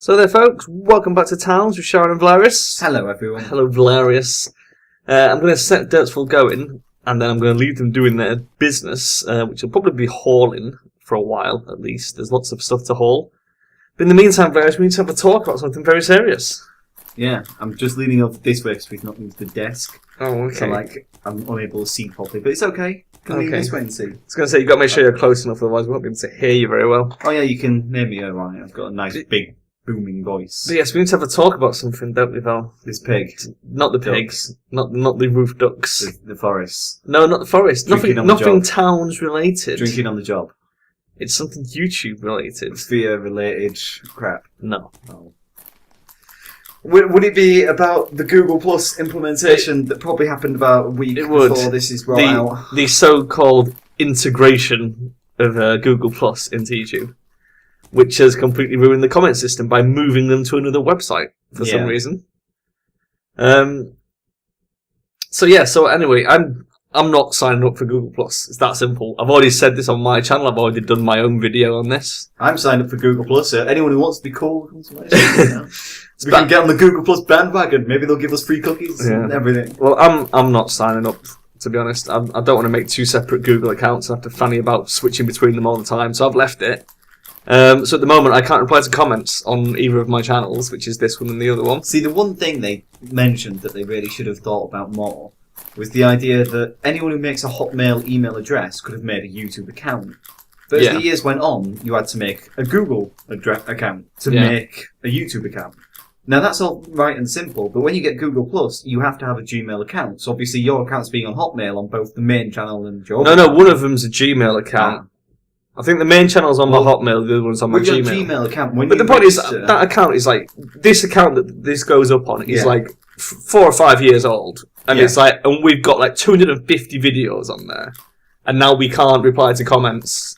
So there, folks, welcome back to Towns with Charon and Velerious. Hello, everyone. Hello, Velerious. I'm going to set Derpsville going, and then I'm going to leave them doing their business, which will probably be hauling for a while, at least. There's lots of stuff to haul. But in the meantime, Velerious, we need to have a talk about something very serious. Yeah, I'm just leaning over this way because we've not moved the desk. Oh, okay. So, I'm unable to see properly, but it's okay. Can lean this way and see. I was going to say, you've got to make sure you're close enough, otherwise we won't be able to hear you very well. Oh, yeah, you can hear me alright. I've got a nice, big, booming voice. But yes, we need to have a talk about something, don't we, Val? This pig. Not the pigs. Not the roof ducks. The forest. No, not the forest. Nothing Towns related. Drinking on the job. It's something YouTube related. Sphere related crap. No. Oh. Would it be about the Google Plus implementation that probably happened about a week before this is rolled out? The so-called integration of Google Plus into YouTube, which has completely ruined the comment system by moving them to another website for some reason. So anyway, I'm not signing up for Google Plus. It's that simple. I've already said this on my channel. I've already done my own video on this. I'm signed up for Google Plus. So anyone who wants to be cool, we can get on the Google Plus bandwagon. Maybe they'll give us free cookies and everything. Well, I'm not signing up, to be honest. I don't want to make two separate Google accounts and have to fanny about switching between them all the time. So I've left it. So at the moment, I can't reply to comments on either of my channels, which is this one and the other one. See, the one thing they mentioned that they really should have thought about more was the idea that anyone who makes a Hotmail email address could have made a YouTube account. But as the years went on, you had to make a Google account to make a YouTube account. Now, that's all right and simple, but when you get Google Plus, you have to have a Gmail account. So obviously your account's being on Hotmail on both the main channel and your No, one of them's a Gmail account. I think the main channel's on my Hotmail, the other one's on my Gmail. Gmail account. But the point is, that account is like, this account that this goes up on is like 4 or 5 years old. And it's like, and we've got like 250 videos on there. And now we can't reply to comments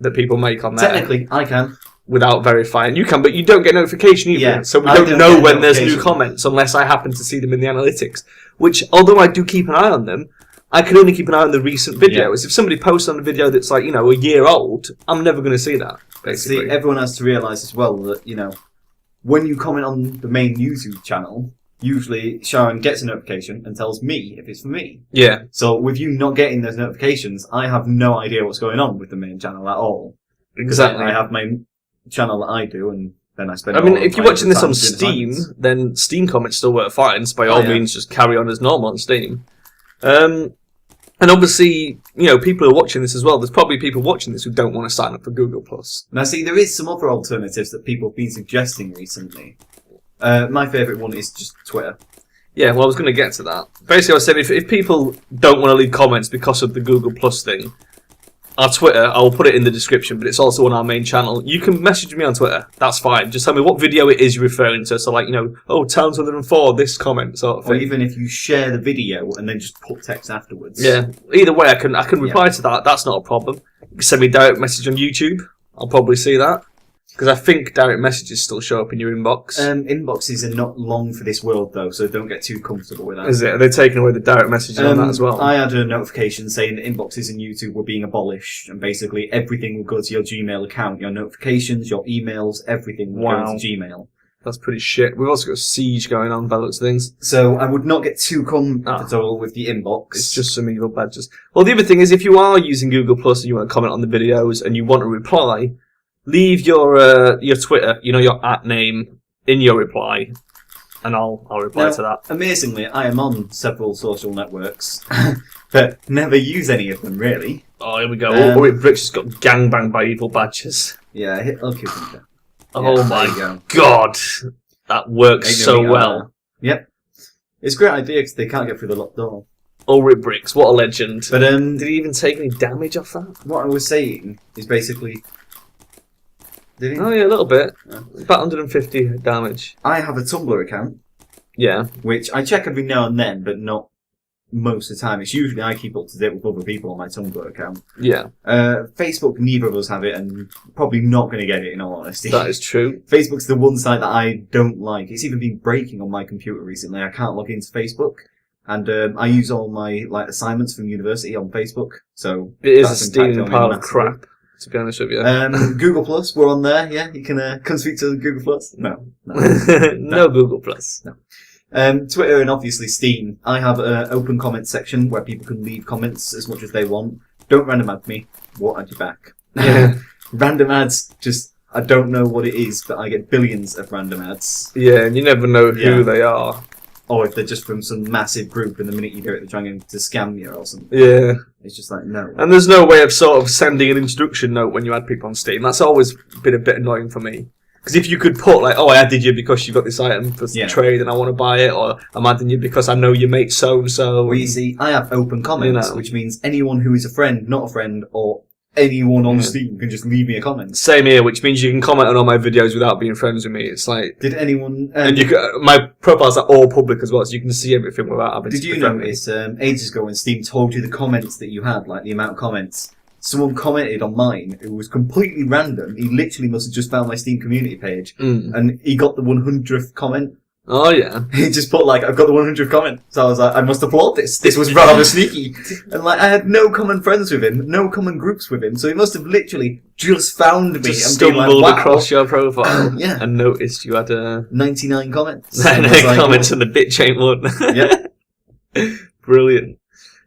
that people make on there. Technically, I can. Without verifying. You can, but you don't get notification either. Yeah, so we don't know when there's new comments unless I happen to see them in the analytics. Which, although I do keep an eye on them, I can only keep an eye on the recent videos. If somebody posts on a video that's like, a year old, I'm never going to see that, basically. See, everyone has to realise as well that, when you comment on the main YouTube channel, usually Sharon gets a notification and tells me if it's for me. Yeah. So with you not getting those notifications, I have no idea what's going on with the main channel at all. Exactly. I have my channel that I do, and then I spend. If you're watching this on Steam, then Steam comments still work fine. So by all means, just carry on as normal on Steam. And obviously, people who are watching this as well. There's probably people watching this who don't want to sign up for Google Plus. Now, see, there is some other alternatives that people have been suggesting recently. My favourite one is just Twitter. Yeah, well, I was going to get to that. Basically, I was saying if people don't want to leave comments because of the Google Plus thing, our Twitter, I'll put it in the description, but it's also on our main channel. You can message me on Twitter. That's fine. Just tell me what video it is you're referring to. So, like, Towns 104, this comment sort of thing. Or even if you share the video and then just put text afterwards. Yeah. Either way, I can reply to that. That's not a problem. You can send me a direct message on YouTube. I'll probably see that. Because I think direct messages still show up in your inbox. Inboxes are not long for this world, though, so don't get too comfortable with that. Is it? Are they taking away the direct messages on that as well? I had a notification saying that inboxes in YouTube were being abolished, and basically everything will go to your Gmail account. Your notifications, your emails, everything will go to Gmail. That's pretty shit. We've also got Siege going on by those things. So I would not get too comfortable with the inbox. It's just some evil badges. Well, the other thing is, if you are using Google Plus and you want to comment on the videos and you want to reply, leave your Twitter, your @ name in your reply, and I'll reply to that. Amazingly, I am on several social networks, but never use any of them really. Oh, here we go. Rich has got gangbanged by evil badges. Yeah, I'll keep them there. Oh my god, that works so well. Yep, it's a great idea because they can't get through the locked door. Ulrich Bricks, what a legend! But did he even take any damage off that? What I was saying is basically. Did he? Oh yeah, a little bit. About 150 damage. I have a Tumblr account. Yeah. Which I check every now and then, but not most of the time. It's usually I keep up to date with other people on my Tumblr account. Yeah. Facebook, neither of us have it, and probably not going to get it in all honesty. That is true. Facebook's the one site that I don't like. It's even been breaking on my computer recently. I can't log into Facebook. And I use all my assignments from university on Facebook. So it is a steaming pile of crap. to be honest with you. Google Plus, we're on there. Yeah, you can come speak to Google Plus. No. No Google Plus. No. Twitter and obviously Steam. I have an open comment section where people can leave comments as much as they want. Don't random add me. We'll add you back. Yeah. Random ads, just, I don't know what it is, but I get billions of random ads. Yeah, and you never know who they are. Or if they're just from some massive group and the minute you do it, they're trying to scam you or something. Yeah. It's just like, no. And there's no way of sort of sending an instruction note when you add people on Steam. That's always been a bit annoying for me. Because if you could put, like, I added you because you got this item for trade and I want to buy it, or I'm adding you because I know you mate so-and-so. Well, you see, I have open comments, which means anyone who is a friend, not a friend, or anyone on Steam can just leave me a comment. Same here, which means you can comment on all my videos without being friends with me. It's like... Did anyone... and you can, my profiles are all public as well, so you can see everything without having Did you notice, ages ago when Steam told you the comments that you had, like the amount of comments, someone commented on mine who was completely random. He literally must have just found my Steam community page, and he got the 100th comment. Oh, yeah. He just put, like, I've got the 100th comment. So I was like, I must applaud this. This was rather sneaky. And, like, I had no common friends with him, no common groups with him, so he must have literally just found me just and stumbled been like, wow. across your profile Yeah. and noticed you had 99 comments. 99 comments and the bitch ain't one. Yep. Brilliant.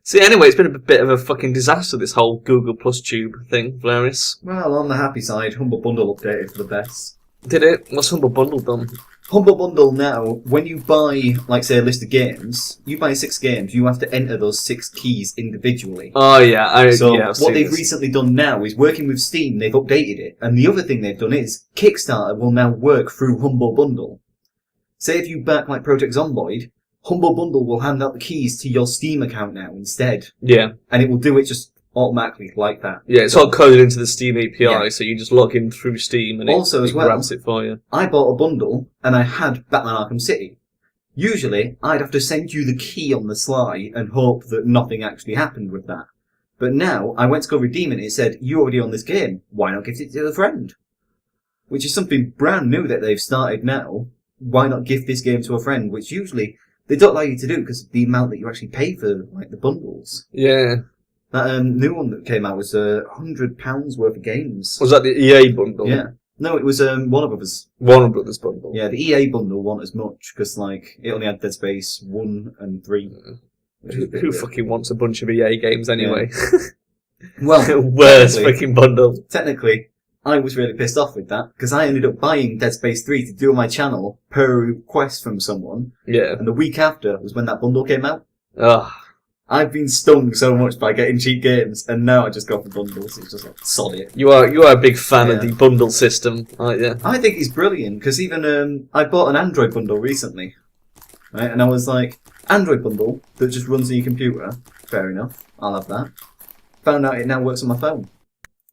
See, anyway, it's been a bit of a fucking disaster, this whole Google Plus tube thing, Velerious. Well, on the happy side, Humble Bundle updated for the best. Did it? What's Humble Bundle done? Humble Bundle now, when you buy, like, say, a list of games, you buy 6 games, you have to enter those 6 keys individually. Oh, yeah. I've what they've recently done now is, working with Steam, they've updated it. And the other thing they've done is, Kickstarter will now work through Humble Bundle. Say if you back, like, Project Zomboid, Humble Bundle will hand out the keys to your Steam account now instead. Yeah. And it will do it just automatically like that. Yeah, it's all coded into the Steam API, so you just log in through Steam and it grabs it for you. I bought a bundle and I had Batman Arkham City. Usually, I'd have to send you the key on the sly and hope that nothing actually happened with that. But now, I went to go redeem it and it said, you already own this game, why not gift it to a friend? Which is something brand new that they've started now. Why not gift this game to a friend? Which usually, they don't allow you to do because of the amount that you actually pay for, like, the bundles. Yeah. That new one that came out was £100 worth of games. Was that the EA bundle? Yeah. No, it was Warner Brothers. Warner Brothers bundle. Yeah, the EA bundle wasn't as much, because, like, it only had Dead Space 1 and 3. Who fucking wants a bunch of EA games anyway? Yeah. Well, worst fucking bundle. Technically, I was really pissed off with that, because I ended up buying Dead Space 3 to do on my channel per request from someone. Yeah. And the week after was when that bundle came out. Ugh. I've been stung so much by getting cheap games, and now I just go for bundles. It's just like, sod it. You are a big fan of the bundle system, aren't you? I think it's brilliant, because even I bought an Android bundle recently, right? And I was like, Android bundle that just runs on your computer. Fair enough, I'll have that. Found out it now works on my phone.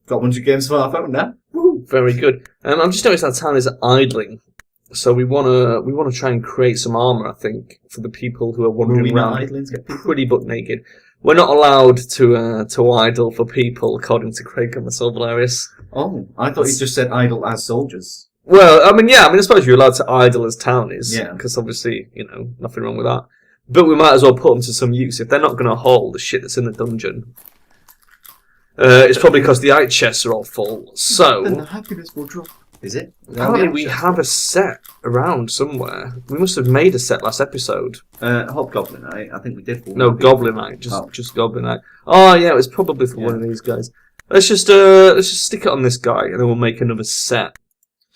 Got a bunch of games for my phone now. Woo! Very good. I'm just noticing our town is idling. So we wanna try and create some armour, I think, for the people who are wandering around pretty butt naked. We're not allowed to idle for people, according to Craig and myself, Velerious. Oh, I thought you just said idle as soldiers. Well, I suppose you're allowed to idle as townies, yeah, because obviously, nothing wrong with that. But we might as well put them to some use if they're not going to haul the shit that's in the dungeon. It's probably because the ice chests are all full. So then the happiness will drop. Is it? Apparently we have a set around somewhere. We must have made a set last episode. Hobgoblinite, I think we did. No, Goblinite, just Goblinite. Oh yeah, it was probably for one of these guys. Let's just stick it on this guy, and then we'll make another set.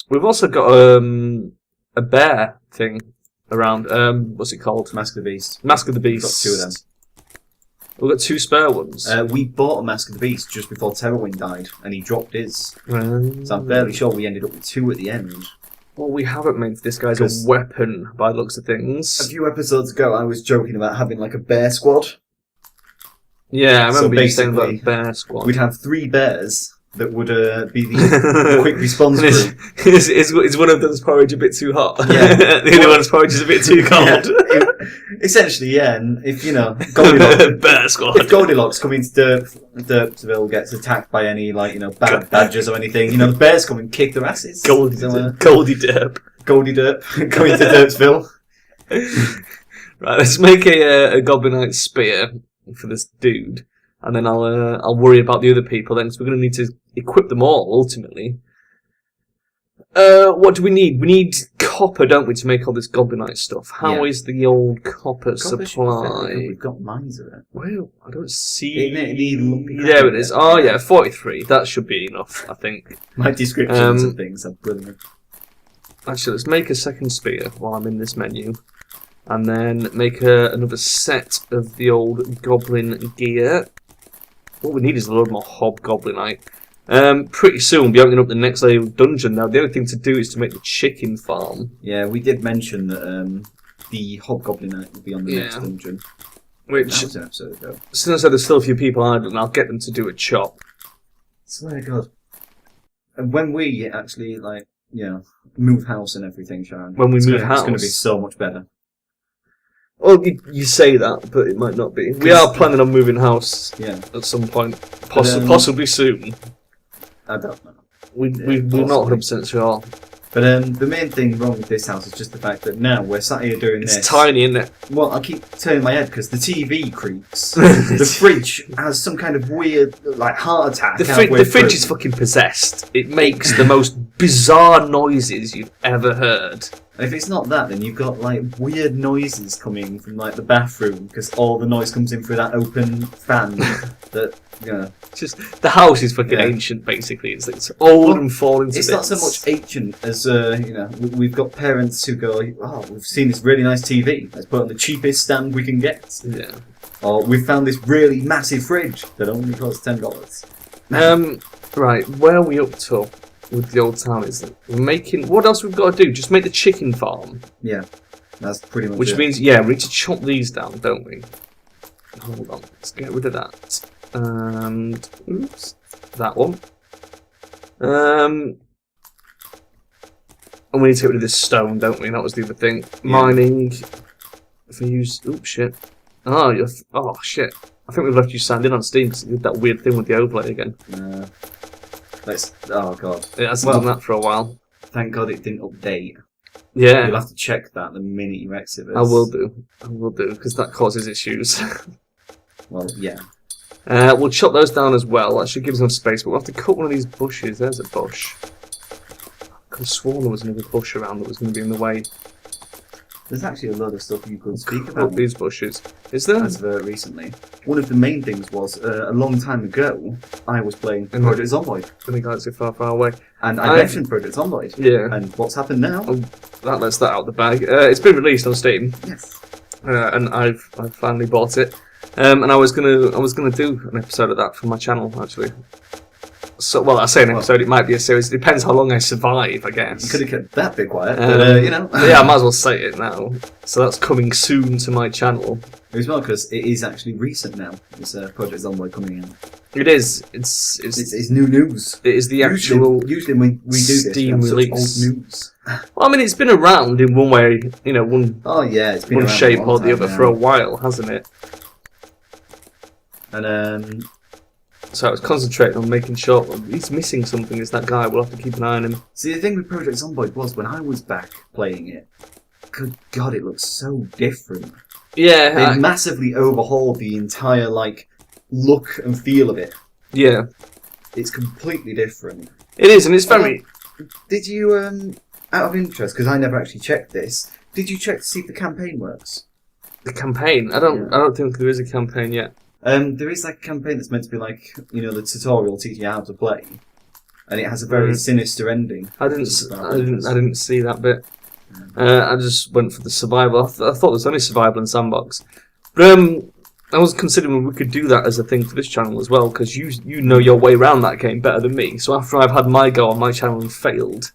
We've also got a bear thing around. What's it called? Mask of the Beast. Mask of the Beast. We've got 2 of them. We've got 2 spare ones. We bought a Mask of the Beast just before Terrorwind died, and he dropped his. So I'm fairly sure we ended up with 2 at the end. Well, we haven't made this guy's a weapon by the looks of things. A few episodes ago, I was joking about having like a bear squad. Yeah, I remember you saying about a bear squad. We'd have 3 bears that would be the quick response group. Is one of them's porridge a bit too hot? Yeah. The other one's porridge is a bit too cold. Yeah. Essentially, yeah. And if Goldilocks, bear squad. If Goldilocks coming to Derpsville gets attacked by any bad badgers or anything, the bears come and kick their asses. Goldie Derp. Goldie Derp coming to Derpsville. Right, let's make a Goblinite spear for this dude. and then I'll worry about the other people then, because we're going to need to equip them all ultimately. What do we need? We need copper, don't we, to make all this goblinite stuff? How is the old copper supply? We've got mines of it. Well, I don't see. Lumpy There it is. Oh yeah, 43. That should be enough, I think. My descriptions of things are brilliant. Actually, let's make a second spear while I'm in this menu, and then make another set of the old goblin gear. What we need is a lot more hobgoblinite. Pretty soon we'll be opening up the next layer of dungeon now. The only thing to do is to make the chicken farm. Yeah, we did mention that the hobgoblinite will be on the next dungeon. Which, that was an episode ago. Since I said there's still a few people idle, and I'll get them to do a chop. Swear to God. And when we actually, move house and everything, Sharon. When we move house. It's going to be so much better. Well, you say that, but it might not be. We are planning on moving house at some point. Possibly soon. I don't know. We're not 100% sure. But the main thing wrong with this house is just the fact that now we're sat here doing this. It's tiny, isn't it? Well, I keep turning my head because the TV creaks. The fridge has some kind of weird, heart attack. The fridge is fucking possessed. It makes the most bizarre noises you've ever heard. If it's not that, then you've got weird noises coming from the bathroom because all the noise comes in through that open fan. Just the house is fucking ancient. Basically, it's old and falling to bits. It's not so much ancient as we've got parents who go, "Oh, we've seen this really nice TV. Let's put it on the cheapest stand we can get." Yeah. Or we've found this really massive fridge that only costs $10. Right, where are we up to with the old town? Is it we're making? What else we've got to do? Just make the chicken farm. Yeah, that's pretty much. Which means, we need to chop these down, don't we? Hold on, let's get rid of that. And oops, that one. And we need to get rid of this stone, don't we? That was the other thing. Yeah. Mining. If we use, oops, shit. Oh shit. I think we've left you signed in on Steam because it did that weird thing with the overlay again. Oh god. It hasn't done that for a while. Thank God it didn't update. Yeah. You'll have to check that the minute you exit this. I will do, because that causes issues. Well, yeah. We'll chop those down as well. That should give us enough space, but we'll have to cut one of these bushes. There's a bush. I could have sworn there was another bush around that was going to be in the way. There's actually a lot of stuff you could speak about. These bushes. Is there? As of recently. One of the main things was, a long time ago, I was playing Project Zomboid. In the galaxy far, far away. And I mentioned Project Zomboid. Yeah. And what's happened now? Oh, that lets that out the bag. It's been released on Steam. Yes. And I've finally bought it. And I was gonna do an episode of that for my channel, actually. So, well, I say an episode, it might be a series. It depends how long I survive, I guess. You could have kept that bit quiet, but, Yeah, I might as well say it now. So that's coming soon to my channel. As well, because it is actually recent now. It's Project Zomboid coming in. It is. It's new news. It is the actual usually when we do this, Steam release. Old news. Well, I mean, it's been around in one way, one. Oh yeah, it's been one around shape or the other now. for a while, hasn't it? And so I was concentrating on making sure he's missing something. Is that guy? We'll have to keep an eye on him. See, the thing with Project Zomboid was when I was back playing it. Good God, it looks so different. Yeah, they massively overhauled the entire look and feel of it. Yeah, it's completely different. It is, and it's very. Did you, out of interest, because I never actually checked this, did you check to see if the campaign works? The campaign? I don't think there is a campaign yet. There is a campaign that's meant to be the tutorial teaching you how to play, and it has a very sinister ending. I didn't see that bit. I just went for the survival. I thought there was only survival and sandbox, but I was considering we could do that as a thing for this channel as well, because you know your way around that game better than me. So after I've had my go on my channel and failed,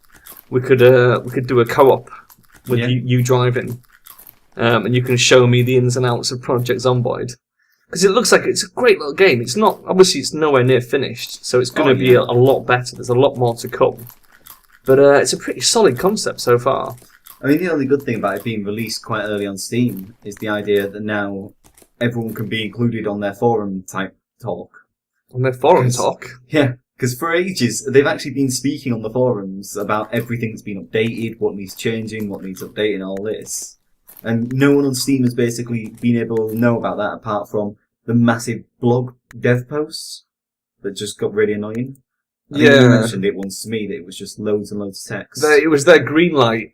we could do a co-op with you driving, and you can show me the ins and outs of Project Zomboid. Because it looks like it's a great little game. It's not, obviously it's nowhere near finished, so it's going to be a lot better. There's a lot more to come. But it's a pretty solid concept so far. I mean, the only good thing about it being released quite early on Steam is the idea that now everyone can be included on their forum type talk. On their forum talk? Yeah, because for ages they've actually been speaking on the forums about everything that's been updated, what needs changing, what needs updating, all this. And no one on Steam has basically been able to know about that apart from the massive blog dev posts that just got really annoying. I think Yeah. you mentioned it once to me that it was just loads and loads of text. It was their Greenlight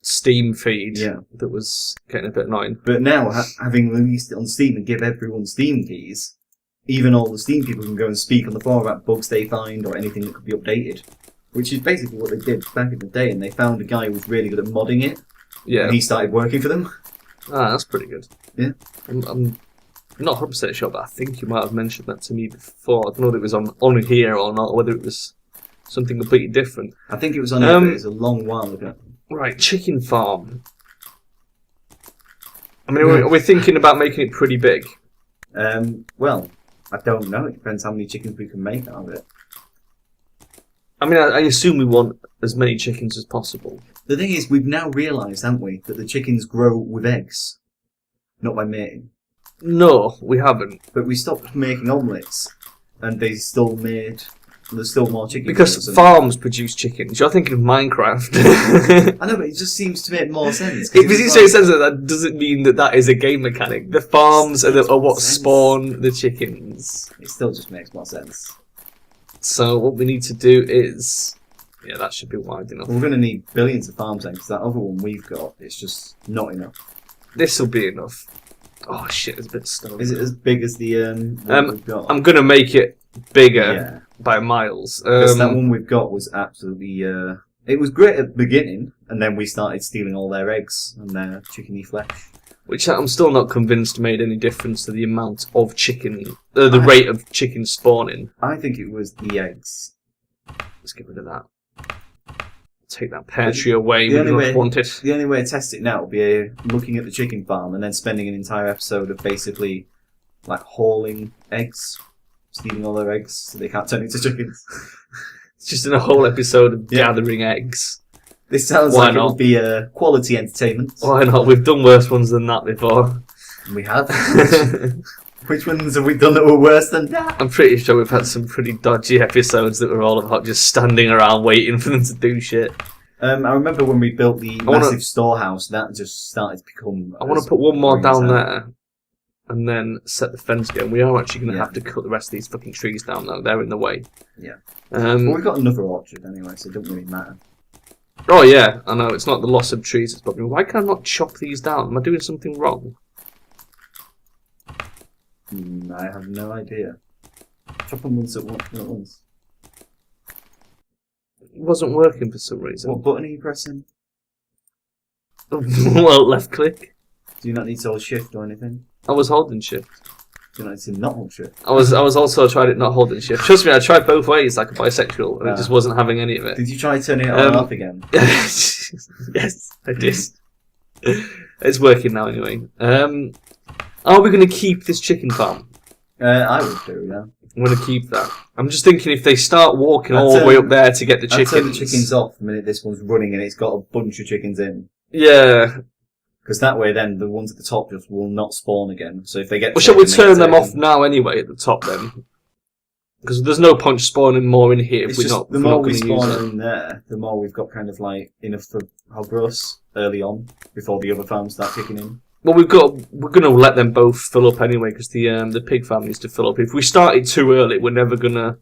Steam feed Yeah. that was getting a bit annoying. But now, having released it on Steam and give everyone Steam keys, even all the Steam people can go and speak on the forum about bugs they find or anything that could be updated. Which is basically what they did back in the day, and they found a guy who was really good at modding it, Yeah. and he started working for them. Ah, that's pretty good. Yeah. I'm not 100% sure, but I think you might have mentioned that to me before. I don't know if it was on here or not, or whether it was something completely different. I think it was on here, but it was a long while ago. Right, chicken farm. I mean, are we thinking about making it pretty big? Well, I don't know. It depends how many chickens we can make out of it. I mean, I assume we want as many chickens as possible. The thing is, we've now realised, haven't we, that the chickens grow with eggs, not by mating. No, we haven't. But we stopped making omelettes, and there's still more chickens. Because farms produce chickens. You're thinking of Minecraft. I know, but it just seems to make more sense. If it makes sense, that doesn't mean that is a game mechanic. The farms are what spawn the chickens. It still just makes more sense. So what we need to do is... Yeah, that should be wide enough. We're going to need billions of farms then, because that other one we've got is just not enough. This will be enough. Oh shit, it's a bit stone. Is it as big as the one we've got? I'm going to make it bigger by miles. Because that one we've got was absolutely... it was great at the beginning, and then we started stealing all their eggs and their chickeny flesh. Which I'm still not convinced made any difference to the amount of chicken... the rate of chicken spawning. I think it was the eggs. Let's get rid of that. Take that pear tree away. We don't want it. The only way to test it now would be looking at the chicken farm and then spending an entire episode of basically like hauling eggs, stealing all their eggs so they can't turn into chickens. It's just in a whole episode of gathering eggs. This sounds Why like not? it would be a quality entertainment. Why not? We've done worse ones than that before. We have. Which ones have we done that were worse than that? I'm pretty sure we've had some pretty dodgy episodes that were all about just standing around waiting for them to do shit. I remember when we built the massive storehouse, that just started to become... I want to put one more down there and then set the fence again. We are actually going to have to cut the rest of these fucking trees down though. They're in the way. Yeah. Well, we've got another orchard anyway, so it doesn't really matter. Oh yeah, I know. It's not the loss of trees that's bothering me. Why can I not chop these down? Am I doing something wrong? I have no idea. Chop them once at once. It wasn't working for some reason. What button are you pressing? Well, left click. Do you not need to hold shift or anything? I was holding shift. Do you not need to not hold shift? I was also tried it not holding shift. Trust me, I tried both ways like a bisexual, and it just wasn't having any of it. Did you try turning it on and off again? Yes, I did. It's working now anyway. Are we going to keep this chicken farm? I would do, yeah. I'm going to keep that. I'm just thinking if they start walking all the way up there to get the chickens... I'd turn the chickens off the minute this one's running and it's got a bunch of chickens in. Yeah. Because that way then the ones at the top just will not spawn again. So if they get... Well, shall we turn them off now anyway at the top then? Because there's no point spawning more in here if we're not the more we going to use spawn it. in there, the more we've got kind of like enough for hog roasts early on before the other farms start kicking in. Well, we're going to let them both fill up anyway because the pig farm needs to fill up. If we start it too early, we're never gonna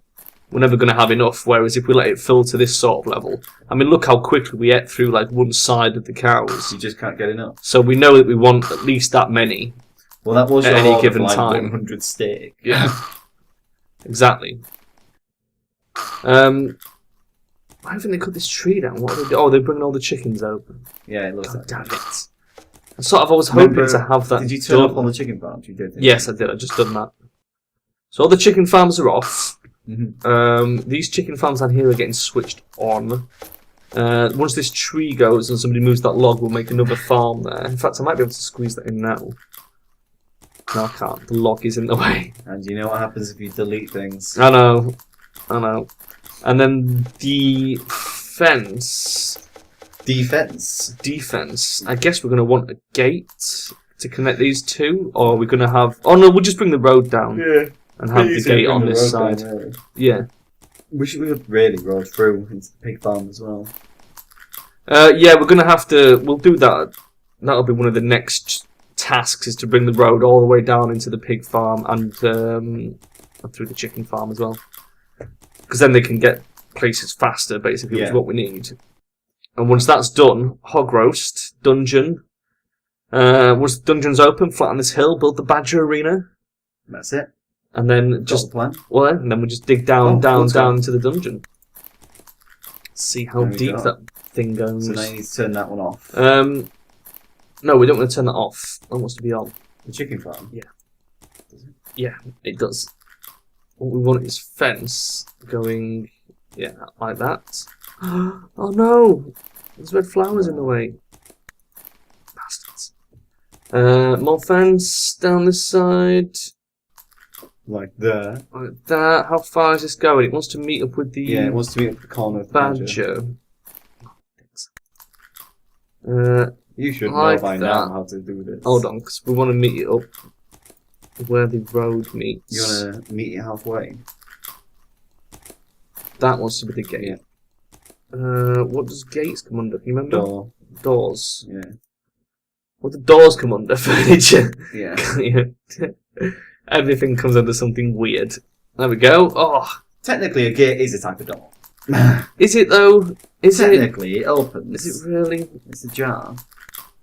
have enough. Whereas if we let it fill to this sort of level, I mean, look how quickly we ate through like one side of the cows. You just can't get enough. So we know that we want at least that many. Well, that was at your any order given for, like, time. 100 steak. Yeah, exactly. Why haven't they cut this tree down? What are they do? Oh, they're bringing all the chickens over. Yeah, it looks God like damn it! I was hoping to have that. Did you turn done. off all the chicken farms? You did. Yes, I did. I just done that. So all the chicken farms are off. Mm-hmm. These chicken farms down here are getting switched on. Once this tree goes and somebody moves that log, we'll make another farm there. In fact, I might be able to squeeze that in now. No, I can't. The log is in the way. And you know what happens if you delete things? I know. And then the fence. Defense. I guess we're going to want a gate to connect these two, or are we going to have... Oh no, we'll just bring the road down and have the gate on this side. Down, really. Yeah. We should have really rode through into the pig farm as well. Yeah, we're going to have to... We'll do that. That'll be one of the next tasks is to bring the road all the way down into the pig farm and through the chicken farm as well. Because then they can get places faster, basically, which is what we need. And once that's done, hog roast, dungeon. Once the dungeon's open, flatten this hill, build the badger arena. That's it. And then just the plan. Well, and then we just dig down into the dungeon. See how deep that thing goes. So now you need to turn that one off. No, we don't want to turn that off. That wants to be on. The chicken farm? Yeah. Yeah, it does. What we want is fence going, like that. Oh no! There's red flowers in the way. Bastards. More fence down this side. Like that. Like that. How far is this going? It wants to meet up with the... Yeah, it wants to meet up with the corner of the badger. You should like know by now how to do this. Hold on, because we want to meet it up where the road meets. You want to meet it halfway? That wants to be the gate. Yeah. What does gates come under? Can you remember? Door. Doors. Yeah. What do doors come under? Furniture. Yeah. Everything comes under something weird. There we go. Oh. Technically, a gate is a type of door. Is it though? Technically, it opens. Is it really? It's a jar.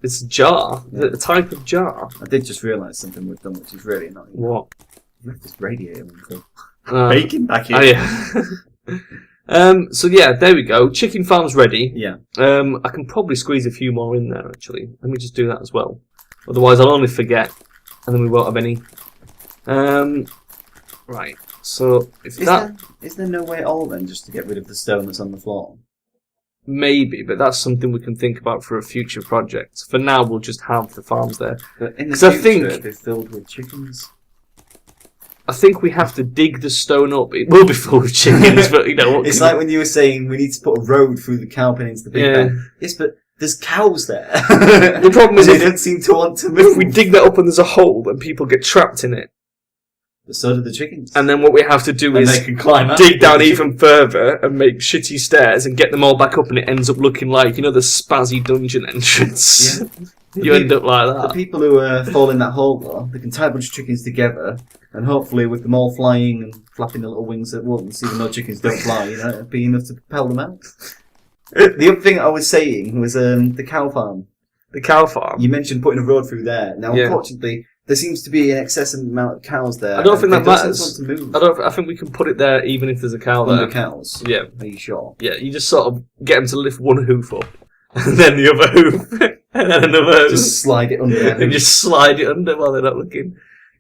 It's a jar? Yeah. A type of jar? I did just realise something we've done which is really annoying. What? You left this radiator on bacon back here. Oh yeah. So yeah, there we go. Chicken farm's ready. Yeah. I can probably squeeze a few more in there actually. Let me just do that as well. Otherwise I'll only forget and then we won't have any. Right. So if is there no way at all then just to get rid of the stone that's on the floor? Maybe, but that's something we can think about for a future project. For now, we'll just have the farms there. But in the future, they're filled with chickens. I think we have to dig the stone up. It will be full of chickens, but you know. It's like when you were saying we need to put a road through the cow pen into the big pen. Yes, but there's cows there. The problem is they don't seem to want to move. If we dig that up and there's a hole, then people get trapped in it. But so do the chickens. And then what we have to do is they can climb dig down even further and make shitty stairs and get them all back up, and it ends up looking like, you know, the spazzy dungeon entrance. Yeah. End up like that. The people who fall in that hole, though, they can tie a bunch of chickens together, and hopefully with them all flying and flapping their little wings at once, even though chickens don't fly, you know, it'd be enough to propel them out. The other thing I was saying was the cow farm. The cow farm? You mentioned putting a road through there. Now, unfortunately, there seems to be an excessive amount of cows there. I don't think that matters. Want to move. I think we can put it there even if there's a cow there. Under cows? Yeah. Are you sure? Yeah, you just sort of get them to lift one hoof up, and then the other hoof, and then another hoof. Just slide it under their hoof. And just slide it under while they're not looking.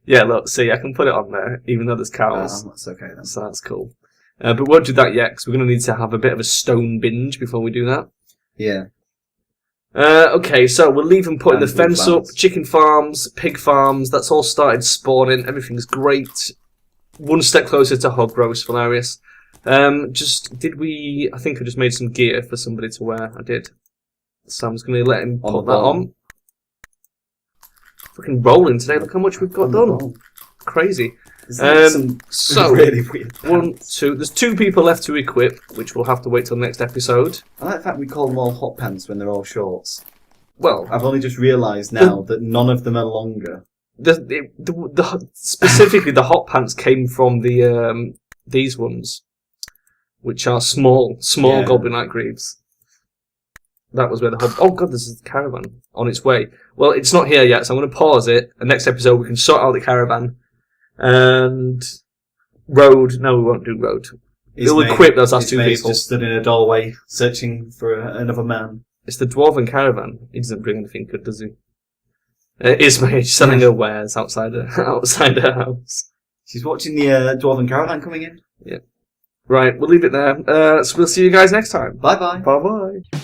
Yeah, look, see, I can put it on there, even though there's cows. That's okay then. So that's cool. But we won't do that yet, because we're going to need to have a bit of a stone binge before we do that. Yeah. Okay, so we'll leave them putting the fence up, chicken farms, pig farms, that's all started spawning, everything's great. One step closer to hog roast, Velerious. I think I just made some gear for somebody to wear, I did. So I'm just going to let him put that on. Fucking rolling today, look how much we've got done. Crazy. So really weird. There's 2 people left to equip, which we'll have to wait till next episode. I like the fact we call them all hot pants when they're all shorts. Well, I've only just realised now that none of them are longer. Specifically, the hot pants came from these ones, which are small goblin-like greaves. That was where the hub. Oh god, this is the caravan on its way. Well, it's not here yet, so I'm going to pause it. And next episode, we can sort out the caravan. And road. No, we won't do road. We'll equip those last 2 people. Just stood in a doorway searching for another man. It's the dwarven caravan. He doesn't bring anything good, does he? Ismay selling her wares outside her house. She's watching the dwarven caravan coming in. Yeah. Right, we'll leave it there. So we'll see you guys next time. Bye bye. Bye bye.